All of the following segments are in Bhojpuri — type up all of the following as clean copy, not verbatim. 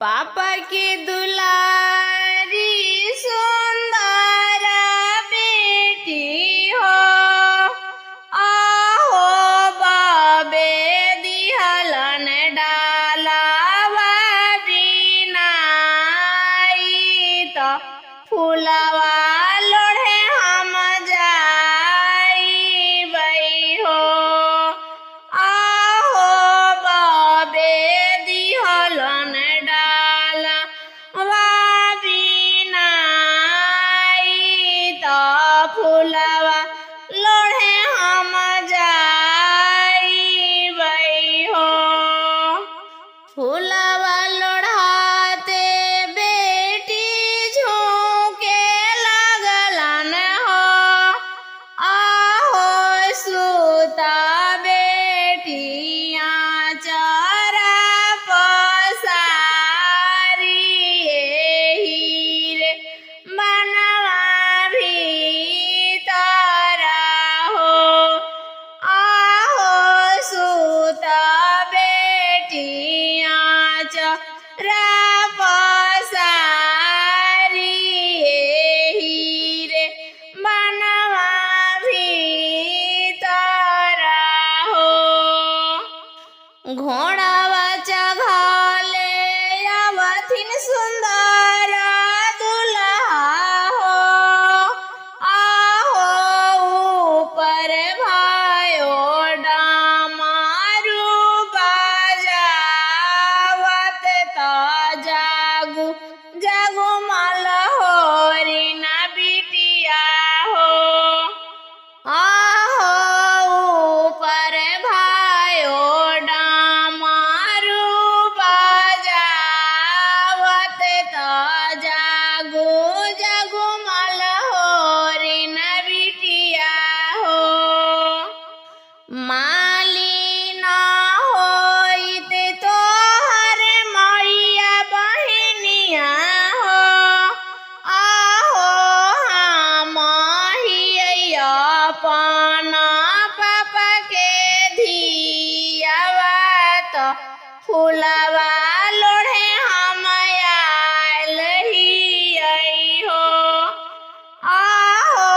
पापा के दुलारी सुंदर बेटी हो, आहो बाबे दिहलन डालावा बिनाई तो फूलवा लोढ़े हम जाई हो, आहो बाबे दिहलन फूलवा लोढ़े हम जाई हो। फूलवा लोढ़ाते बेटी झुके लगलन हो, आहो सुता बेटिया चरा पसारी हीरे बनवा घोड़ावा चघाले आवथिन सुंदर दुल्हा हो, आहो ऊपर भयो डामारू बजावत तो जागू जागू मल होरी ना बिटिया हो, आहो ऊपर भयो जागो जागो मल होरी न बिटिया हो। माली न होइते तोहर मैया बहनिया हो, आहो हम हिया अपन पापा के धियावा तो फूलवा लोढ़े हम हो, आहो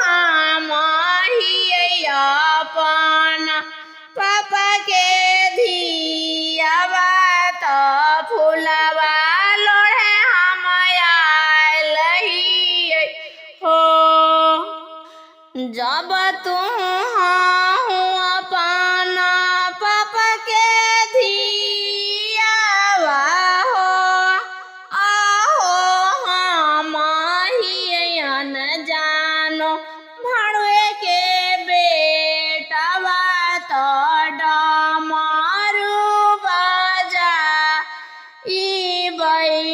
हम अपन पापा के धियावा तो फूलवा लोढ़े हम हो। जब तुम अपन पापा के धियावा हो, जानो भाड़ुए के बेटवा तो डमरू बजाई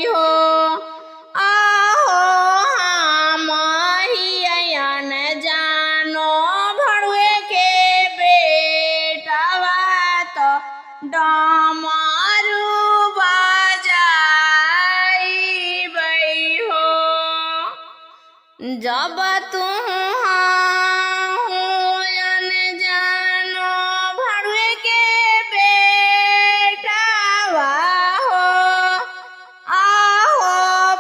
हो, आहो हम जानो भाड़ुए के बेटवा तो डमरू बजाई हो। जब तुम जानो भाड़ुए के बेटवा हो, आहो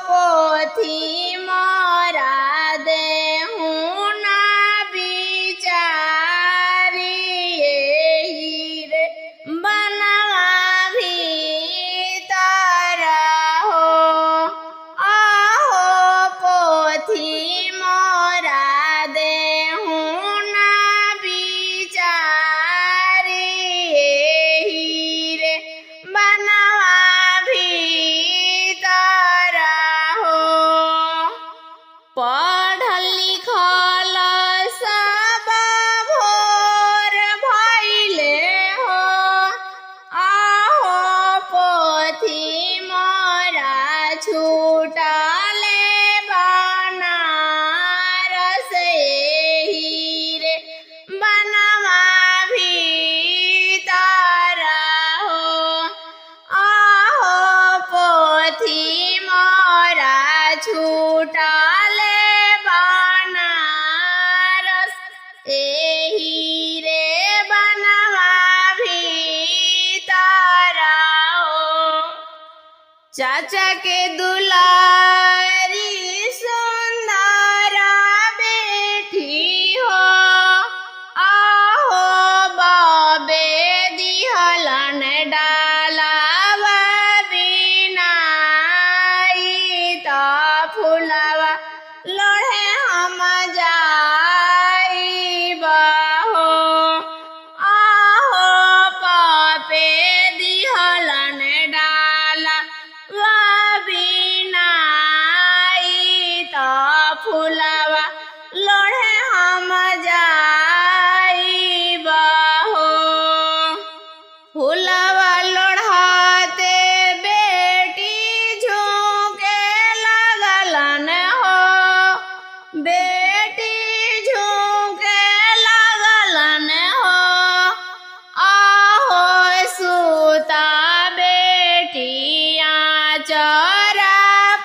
पोथी मोरा देहूँ ना बिचारी हीरे बनवा भीतर हो, आहो पोथी मोरा देहूँ ना बिचारी हीरे बनवा भीतर हो। पढ़ल लिखल सब भोर भइले हो, आहो पोथी मोरा छूटले बनारस हीरे बनवा भीतर हो, आहो पोथी मोरा छूटले बनारस हीरे बनवा भीतर हो। चाचा के दुलारी सुंदरा बेटी हो आहो बाबे दिहलन डालावा बिनाई तो फुलवा लोढ़े हम जाइबा हो आहो पापे दिहलन डाला बिनाई तो फुलवा लोढ़े हम जाइबा हो फुलवा लोढ़ाते बेटी झुके लगलन हो बेटी झुके लगलन हो आहो सूता बेटियां चरा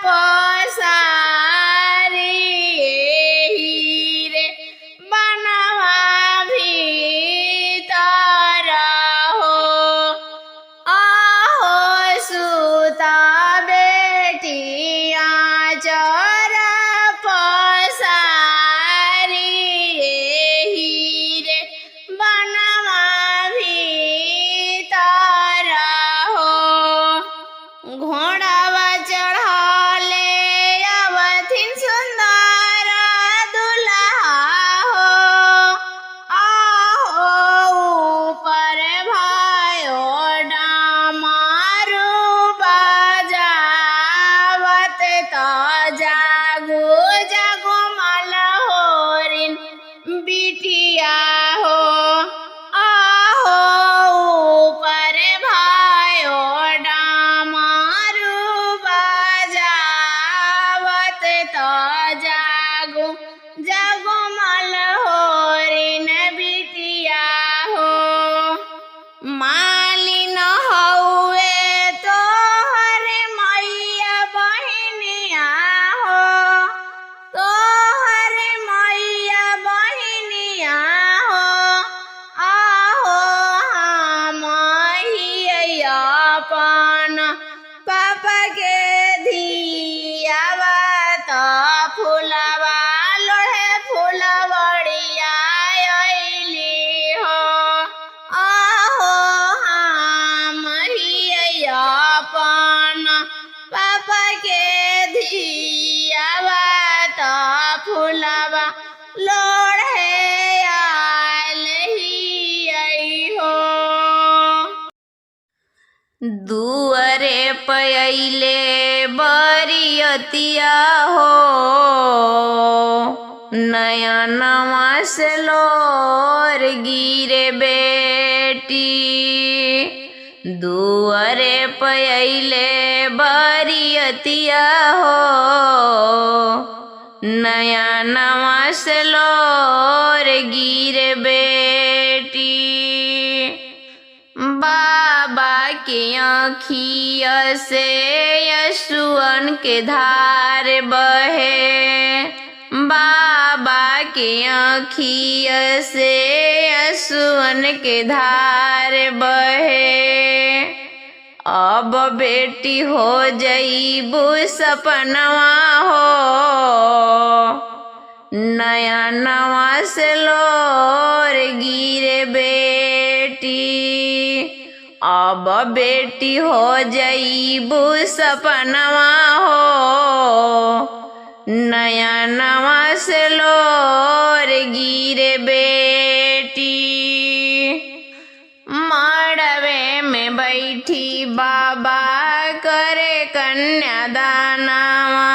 पसारी हीरे बनवा भीतर हो आहो सूता बेटियां चरा पसारी हीरे बनवा भीतर हो घोड़ावा चढ़ाले अवथिन सुंदर दुल्हा हो आहो ऊपर भायो डामारू बजावत तो जागो जागो मलहोरिन बिटिया हो आहो ऊपर भायो डामारू बजावत तो जागो जागो मलहोरिन बिटिया हो मालिन हउए तोहर मैया बहिनिया हो तोहर मैया बहिनिया हो आहो हम हिया अपन पापा के धियावा तो फुलवा लोढ़े फुलवड़िया अइली हो आहो हम हिया अपन पापा के धियावा तो फुलवा लोढ़े आलही हो दुअरे पयले बरियतिया हो नयनवा से लोर गिरे बेटी दुअरे पयले बरियतिया हो नयनवा से लोर गिरे बेटी बाबा के आँखिया से यशुअन के धार बहे बाबा के आँखिया से यशुअन के धार बहे अब बेटी हो जईबू सपनवा हो नयनवा से लोर गिरे बेटी अब बेटी हो जईबू सपनवा हो नयनवा से लोर गिरे बेटी मड़वे में बैठी बाबा करे कन्यादानवा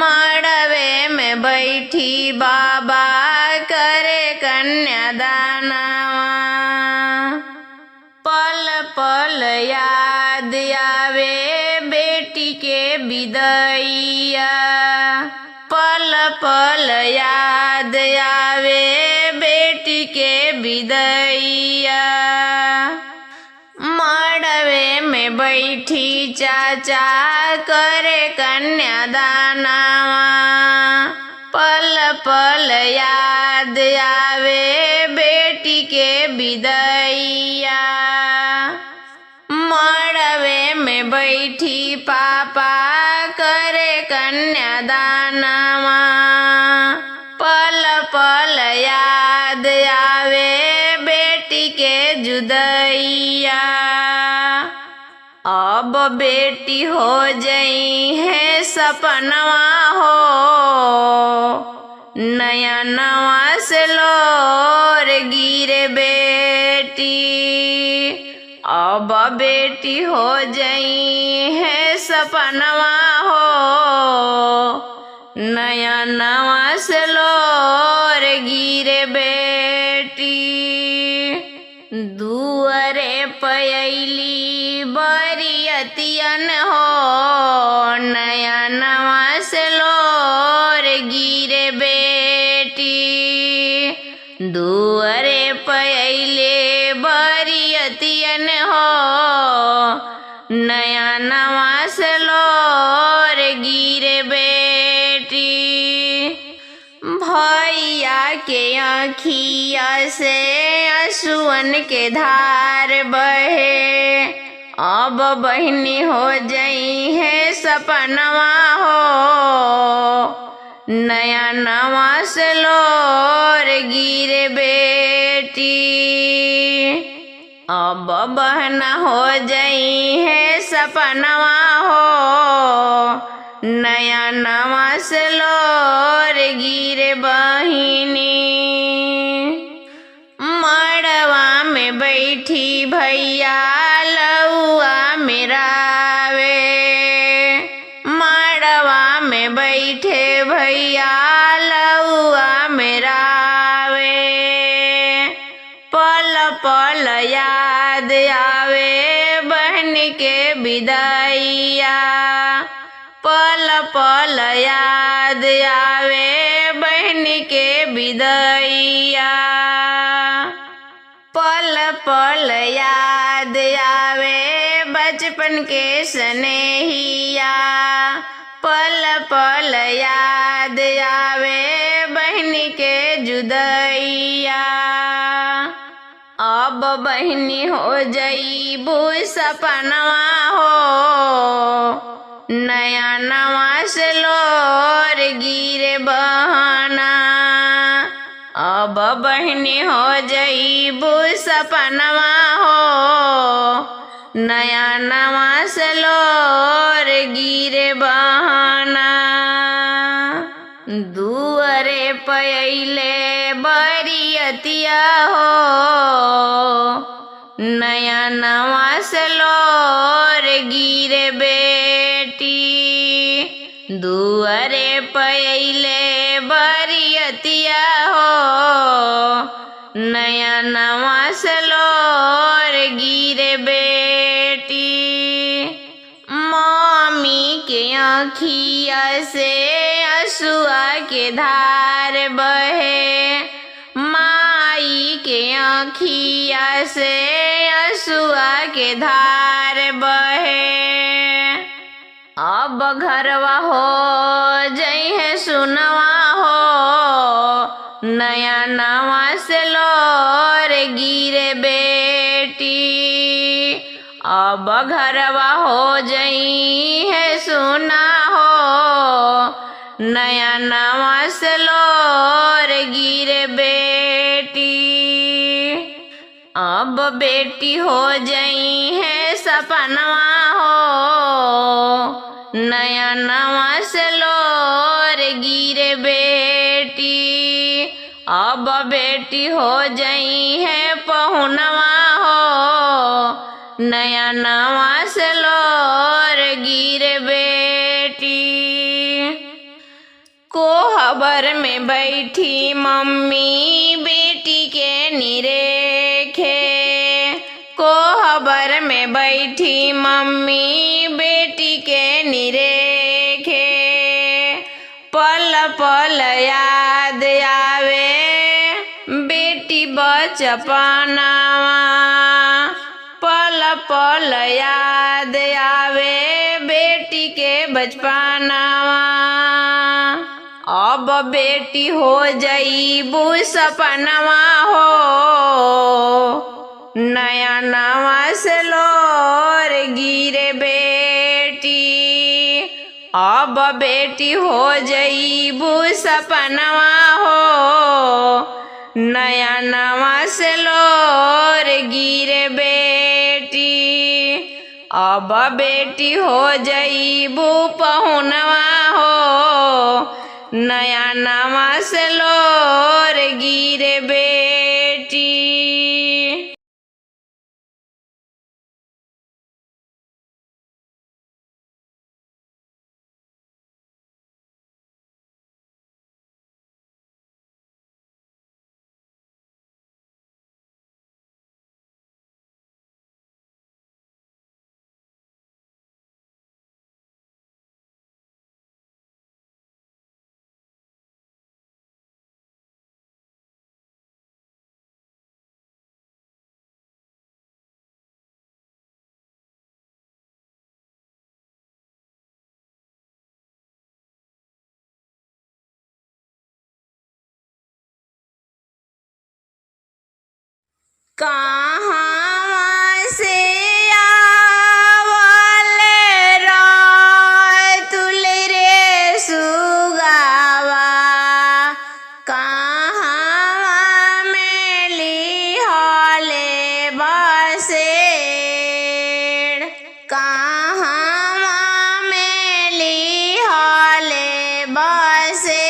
मड़वे में बैठी बाबा करे कन्यादानवा पल पल याद आवे बेटी के विदैया पल पल याद आवे बेटी के विदैया मड़वे में बैठी चाचा करे कन्यादानवा पल पल याद आवे बेटी के विदैया मड़वे में बैठी पापा करे कन्यादानमा। पल पल याद आवे बेटी के जुदैया। अब बेटी हो जई है सपनवा हो, नया नवा से लोर गिरे बेटी। अब बेटी हो जई है सपनवा हो, नया नवा से लोर गिरे बेटी। दुअरे पयली बरियतियन हो, नया नवा से लोर गिरे बेटी। दुअरे पयले बरियतियन हो, नया नवा से लोर गिरे बेटी। भैया के आँखिया से आंसुअन के धार बहे। अब बहनी हो जई है सपनवा हो, नया नवा से लोर गिरे बेटी। अब बहना हो जई है सपनवा हो, नया नवा से लोर गिरे बहिनी। मड़वा में बैठी भैया लौआ मेरावे। मड़वा में बैठे भैया लौआ मेरावे। पल पल याद आवे बहन के विदाइया। पल पल याद आवे बहन के विदाइया। पल पल याद आवे बचपन के स्नेहिया। पल पल याद आवे बहन के जुदैया। अब बहनी हो जई बू सपनवा हो, नया नवा से लोर गिरे बहना। अब बहनी हो जई बू सपनवा हो, नया नवा से लोर गिरे बहना। दुअरे पयले बरियतिया हो, नया नवा से लोर गिरे बेटी। दुअरे पयले बरियतिया हो, नया नवा से लोर गिरे बेटी। मम्मी के आँखिया से आंसुआ के धार बहे। माई के आँखिया से आंसुआ के धार बहे। अब घरवा हो जई है सुनवा हो, नया नवा से लोर गिरे बेटी। अब घरवा हो जई है सुना हो, नया नवा से लोर गिरे बेटी। अब बेटी हो जई है सपनवा हो, नया नवा से लोर गिरे बेटी। अब बेटी हो जई है पहुनवा हो, नया नवा से लोर गिरे बेटी। कोहबर में बैठी मम्मी बेटी के निरेखे। कोहबर में बैठी मम्मी बेटी के निरेखे। पल पल याद आवे बेटी बचपनावा। पल पल याद आवे बेटी के बचपनावा। अब बेटी हो जई बू सपनवा हो, नया नवा से लोर गिरे बे। अब बेटी हो जईबू सपनवा हो नया नवा से लोर गिरे बेटी। अब बेटी हो जईबू पहुनवा हो नया नवा से लोर गिरे बेटी। कहाँ से आवले राय तुले रे सुगावा कहाँ में लिहले बसेड़ कहाँ में लिहले बसेड़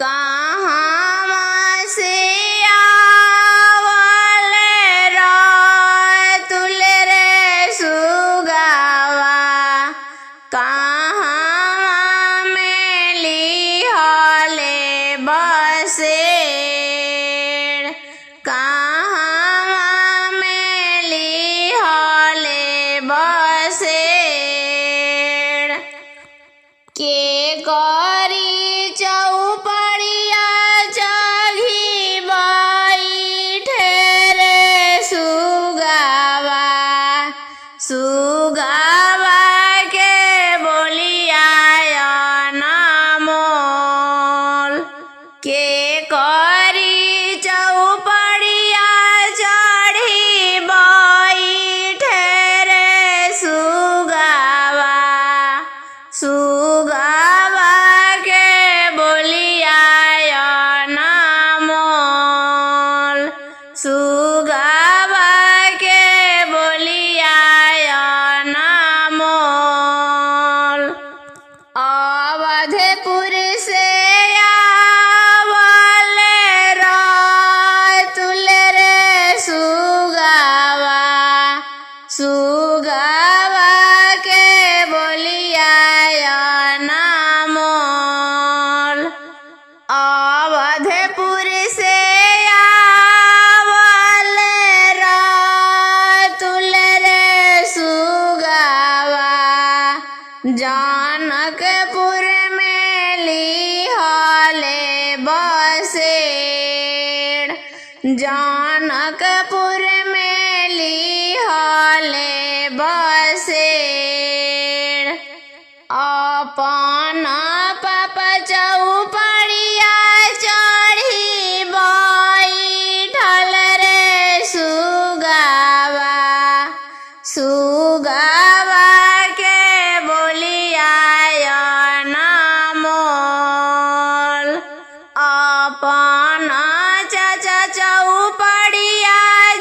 कहाँ से के गौरी चौपड़िया जगी बैठे रे सुगावा सुगावा के बोलिया नामोल के गौरी चौपड़िया चढ़ी बैठे रे सुगावा सुगावा के बोलिया नामोल सुगावा के बोलिया नामोल। अवधपुर से आवले राय तुले रे सुगावा सुगावा के बोलिया नामोल। अवधपुर से आवले राय तुले रे सुगावा जानकपुर में लिहले बसेड़ जानकपुर में लिहले बसेड़ अपन पाप चौपड़िया चढ़ी बैठल रे सुगावा सुगावा के बोलिया नामोल। अपन चाचा चौपड़िया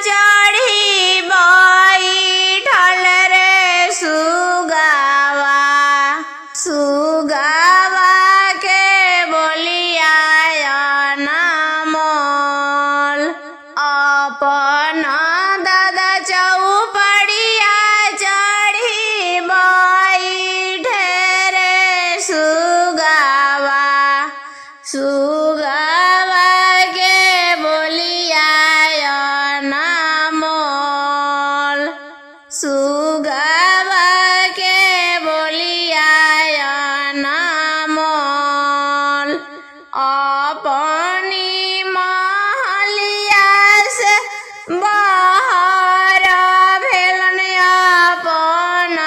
चढ़ी बैठल रे सुगावा सुगावा के बोलिया नामोल। अपन दादा चौपड़िया चढ़ी बैठे रे सुगावा सुगावा के बोलिया नामोल सुगावा के बोलिया नामोल। अपनी महलिया से बाहर भेलन अपन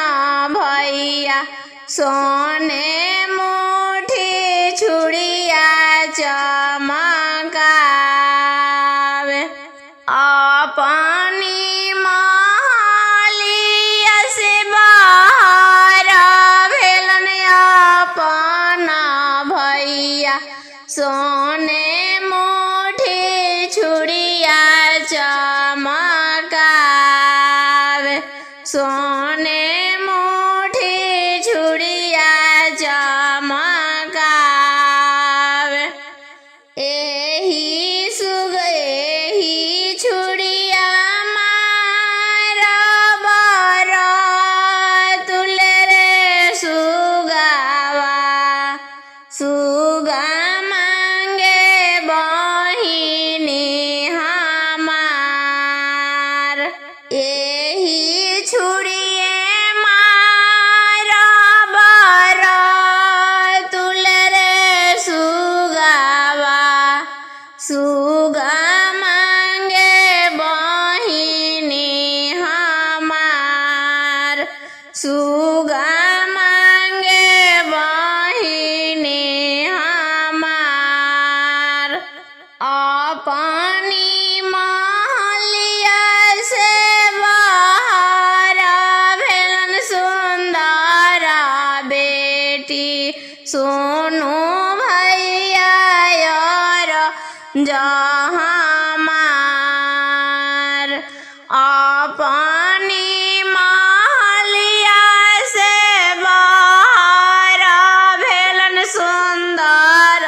भैया सोने मुठी छुड़िया चमकावे अपनी महलिया से सोने मुठी छुड़िया चमकावे। एही सुग एही छुड़िया मारा बर तुले रे सुगावा। सुगा मांगे बहिनी हमार। एही छुड़िए मारा बर तुले रे सुगावा। सुगा मांगे बहिनी हमार। सुगा मांगे बहिनी हमार। अपनी महलिया से बाहर भेलन सुंदर बेटी सोनू भैया और जहमार। अपनी महलिया से बाहर भेलन सुंदर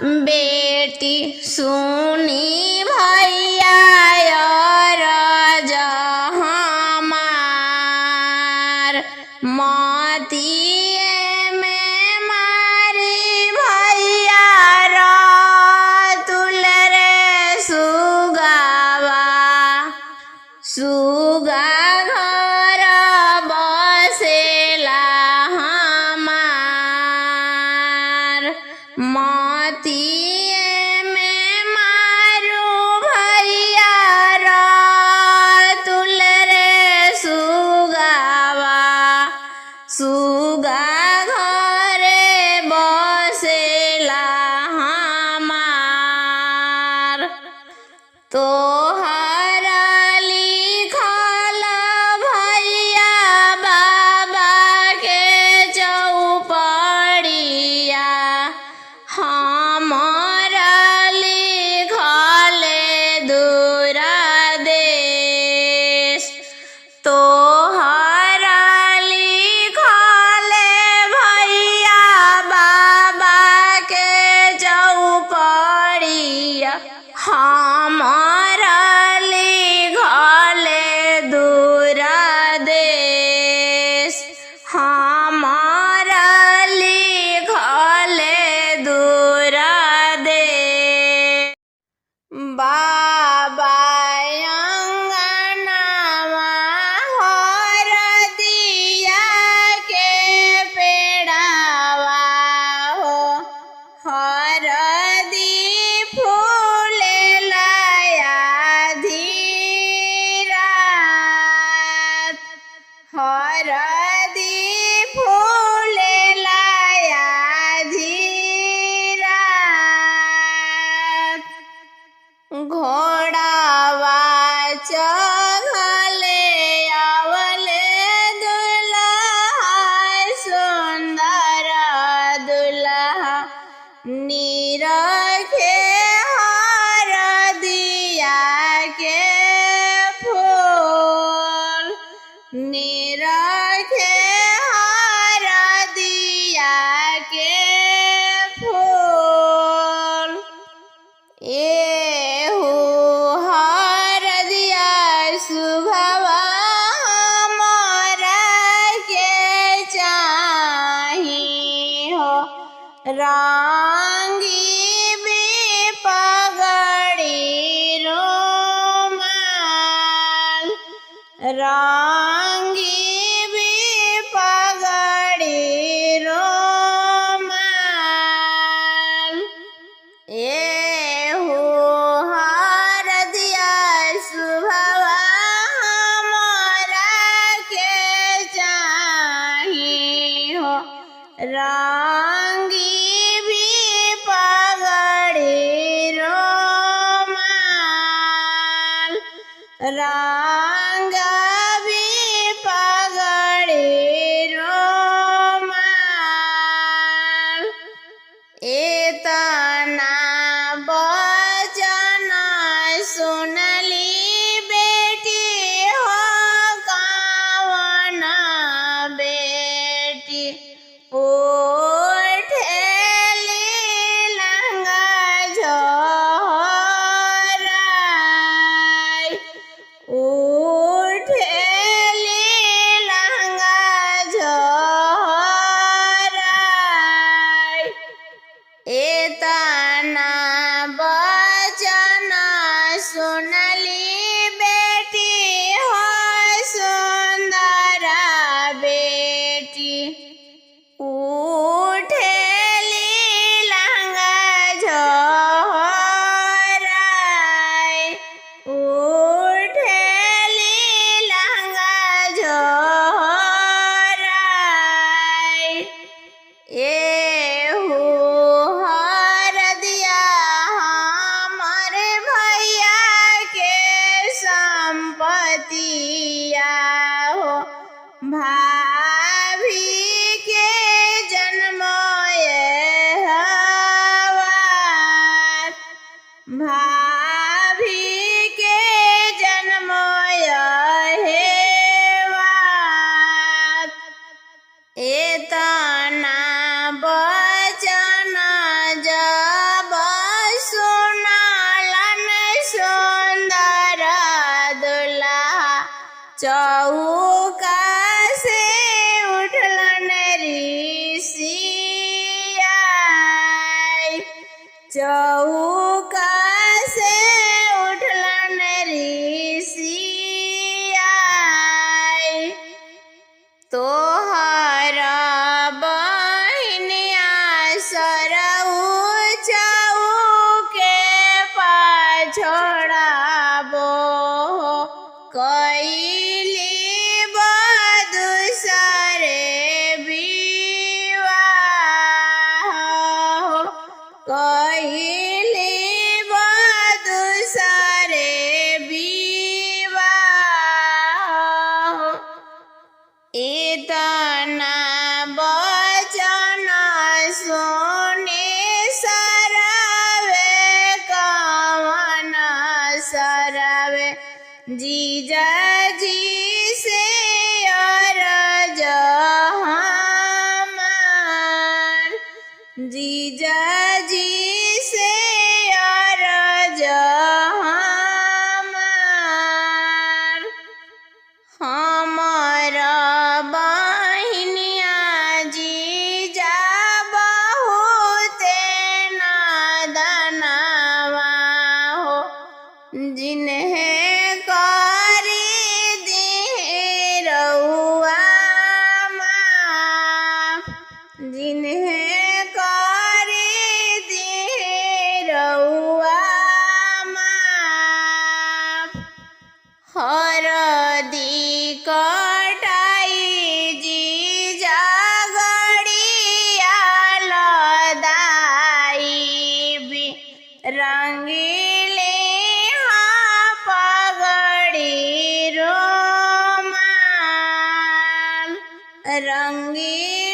बेटी सुनी भैया और जहमार। मोतिये में मारी भैया तुल रे सुगावा। सुगा घर बसेला हमार। मोतिये में मारू भैया तुल रे सुगावा। सुगा घरे बसेला हमार। तोहरा लिखल भैया बाबा के चौपड़िया हमरा लिखल दूर देश। तोहरा लिखल भैया बाबा के चौपड़िया हमरा लिखल दूर देश। हमरा लिखल दूर देश। बाबा अंगनवा हरदिया के पेड़ावा हो। हरदी फूलेला आधी-रात। हरदी फूलेला आधी-रात। घोड़ावा चढ़ले आवले दुल्हा सुंदर दुल्हा। निरखे हरदिया के फूल। निरखे हरदिया के फूल। एहू हरदिया सुघवा हमरा के चाही हो। रंगी पगड़ी रुमाल। रंगी पगड़ी रुमाल। एहू हरदिया सुभवा हमरा के चाही हो। रंगी पगड़ी रुमाल। रंगी पगड़ी रुमाल। एतना बचन सुनली बेटी हो गाँव भाभी के जन्मोय हवात, भाभी के जन्मोय हेवात। एतना बचन जब सुनालन सुंदर दुल्हा, चौका से उठलन ऋषियाई, चौका से उठलन ऋषियाई। तोहर बहिनिया सरऊ चौके पाछोड़ाबो, कैली बदुसरे विवाह, कैली बदुसरे विवाह। इतना बचन सुने सरवे कवन सरवे, जीजा जी से अरज हमार, जीजा जी से अरज हमार। हमर बहिनिया जीजा बहुते नादनवा हो, जिन्हें करी दिहे रउआ माफ, जिन्हें करी दिहे रउआ माफ। हरदी कटाई जीजा गड़िया लदाई, रंगीले हाँ पगड़ी रोमाल, रंगीले